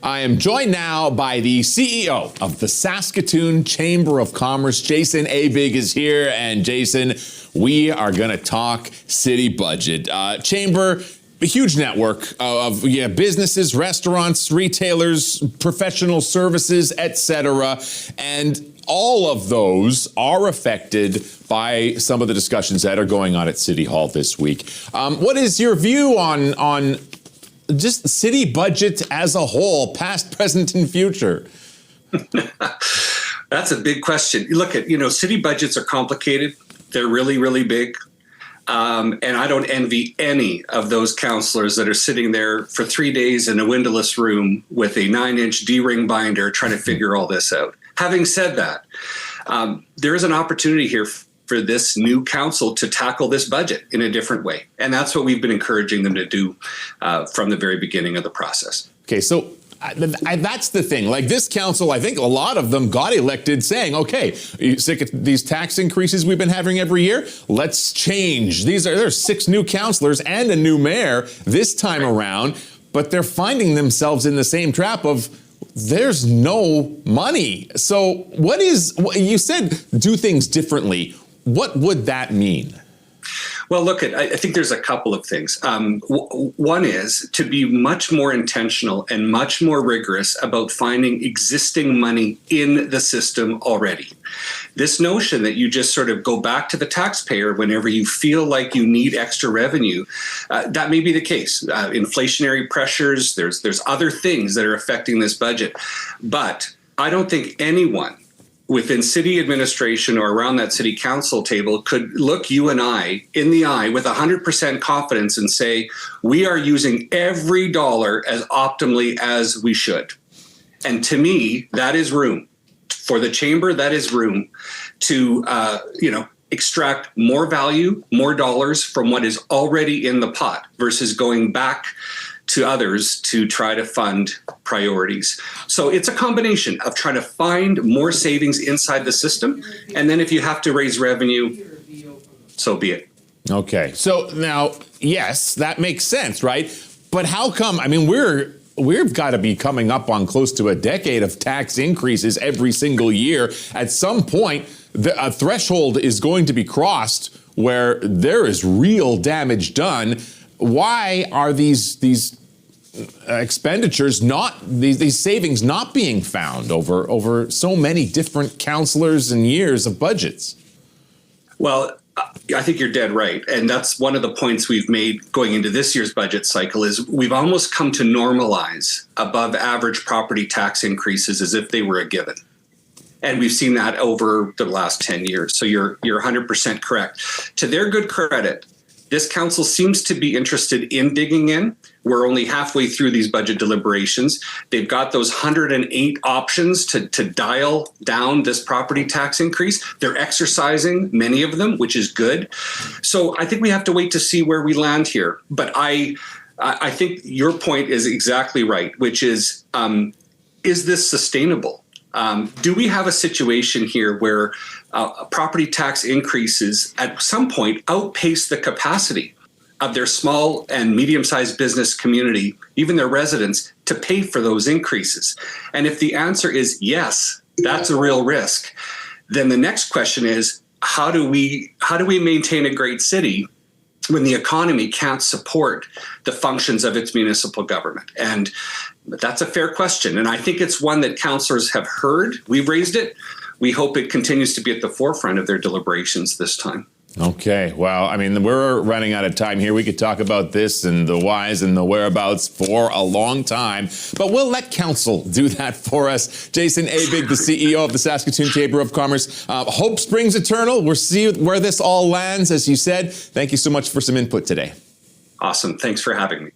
I am joined now by the CEO of the Saskatoon Chamber of Commerce. Jason Aebig is here. And Jason, we are going to talk city budget. Chamber, a huge network of businesses, restaurants, retailers, professional services, etc. And all of those are affected by some of the discussions that are going on at City Hall this week. What is your view on just city budget as a whole, past, present, and future? That's a big question. Look at, city budgets are complicated. They're really, really big. And I don't envy any of those councillors that are sitting there for 3 days in a windowless room with a 9-inch D-ring binder trying to figure all this out. Having said that, there is an opportunity here for this new council to tackle this budget in a different way. And that's what we've been encouraging them to do from the very beginning of the process. Okay, so that's the thing. Like this council, I think a lot of them got elected saying, okay, are you sick of these tax increases we've been having every year? Let's change. There's 6 new councillors and a new mayor this time around, but they're finding themselves in the same trap of there's no money. So you said do things differently. What would that mean? Well, look, I think there's a couple of things. One is to be much more intentional and much more rigorous about finding existing money in the system already. This notion that you just sort of go back to the taxpayer whenever you feel like you need extra revenue, that may be the case. Inflationary pressures, there's other things that are affecting this budget. But I don't think anyone within city administration or around that city council table could look you and I in the eye with 100% confidence and say, we are using every dollar as optimally as we should. And to me, that is room. For the chamber, that is room to, extract more value, more dollars from what is already in the pot versus going back to others to try to fund priorities. So it's a combination of trying to find more savings inside the system. And then if you have to raise revenue, so be it. Okay. So now, yes, that makes sense, right? But how come, we've got to be coming up on close to a decade of tax increases every single year. At some point, a threshold is going to be crossed where there is real damage done. Why are these expenditures these savings not being found over so many different councillors and years of budgets? Well, I think you're dead right. And that's one of the points we've made going into this year's budget cycle is we've almost come to normalize above average property tax increases as if they were a given. And we've seen that over the last 10 years. So you're 100% correct. To their good credit, this council seems to be interested in digging in. We're only halfway through these budget deliberations. They've got those 108 options to dial down this property tax increase. They're exercising many of them, which is good. So I think we have to wait to see where we land here. But I think your point is exactly right, which is this sustainable? Do we have a situation here where property tax increases at some point outpace the capacity of their small and medium-sized business community, even their residents, to pay for those increases? And if the answer is yes, that's a real risk, then the next question is, how do we maintain a great city when the economy can't support the functions of its municipal government? And that's a fair question. And I think it's one that councillors have heard. We've raised it. We hope it continues to be at the forefront of their deliberations this time. Okay. Well, we're running out of time here. We could talk about this and the whys and the whereabouts for a long time, but we'll let council do that for us. Jason Aebig, the CEO of the Saskatoon Chamber of Commerce. Hope springs eternal. We'll see where this all lands, as you said. Thank you so much for some input today. Awesome. Thanks for having me.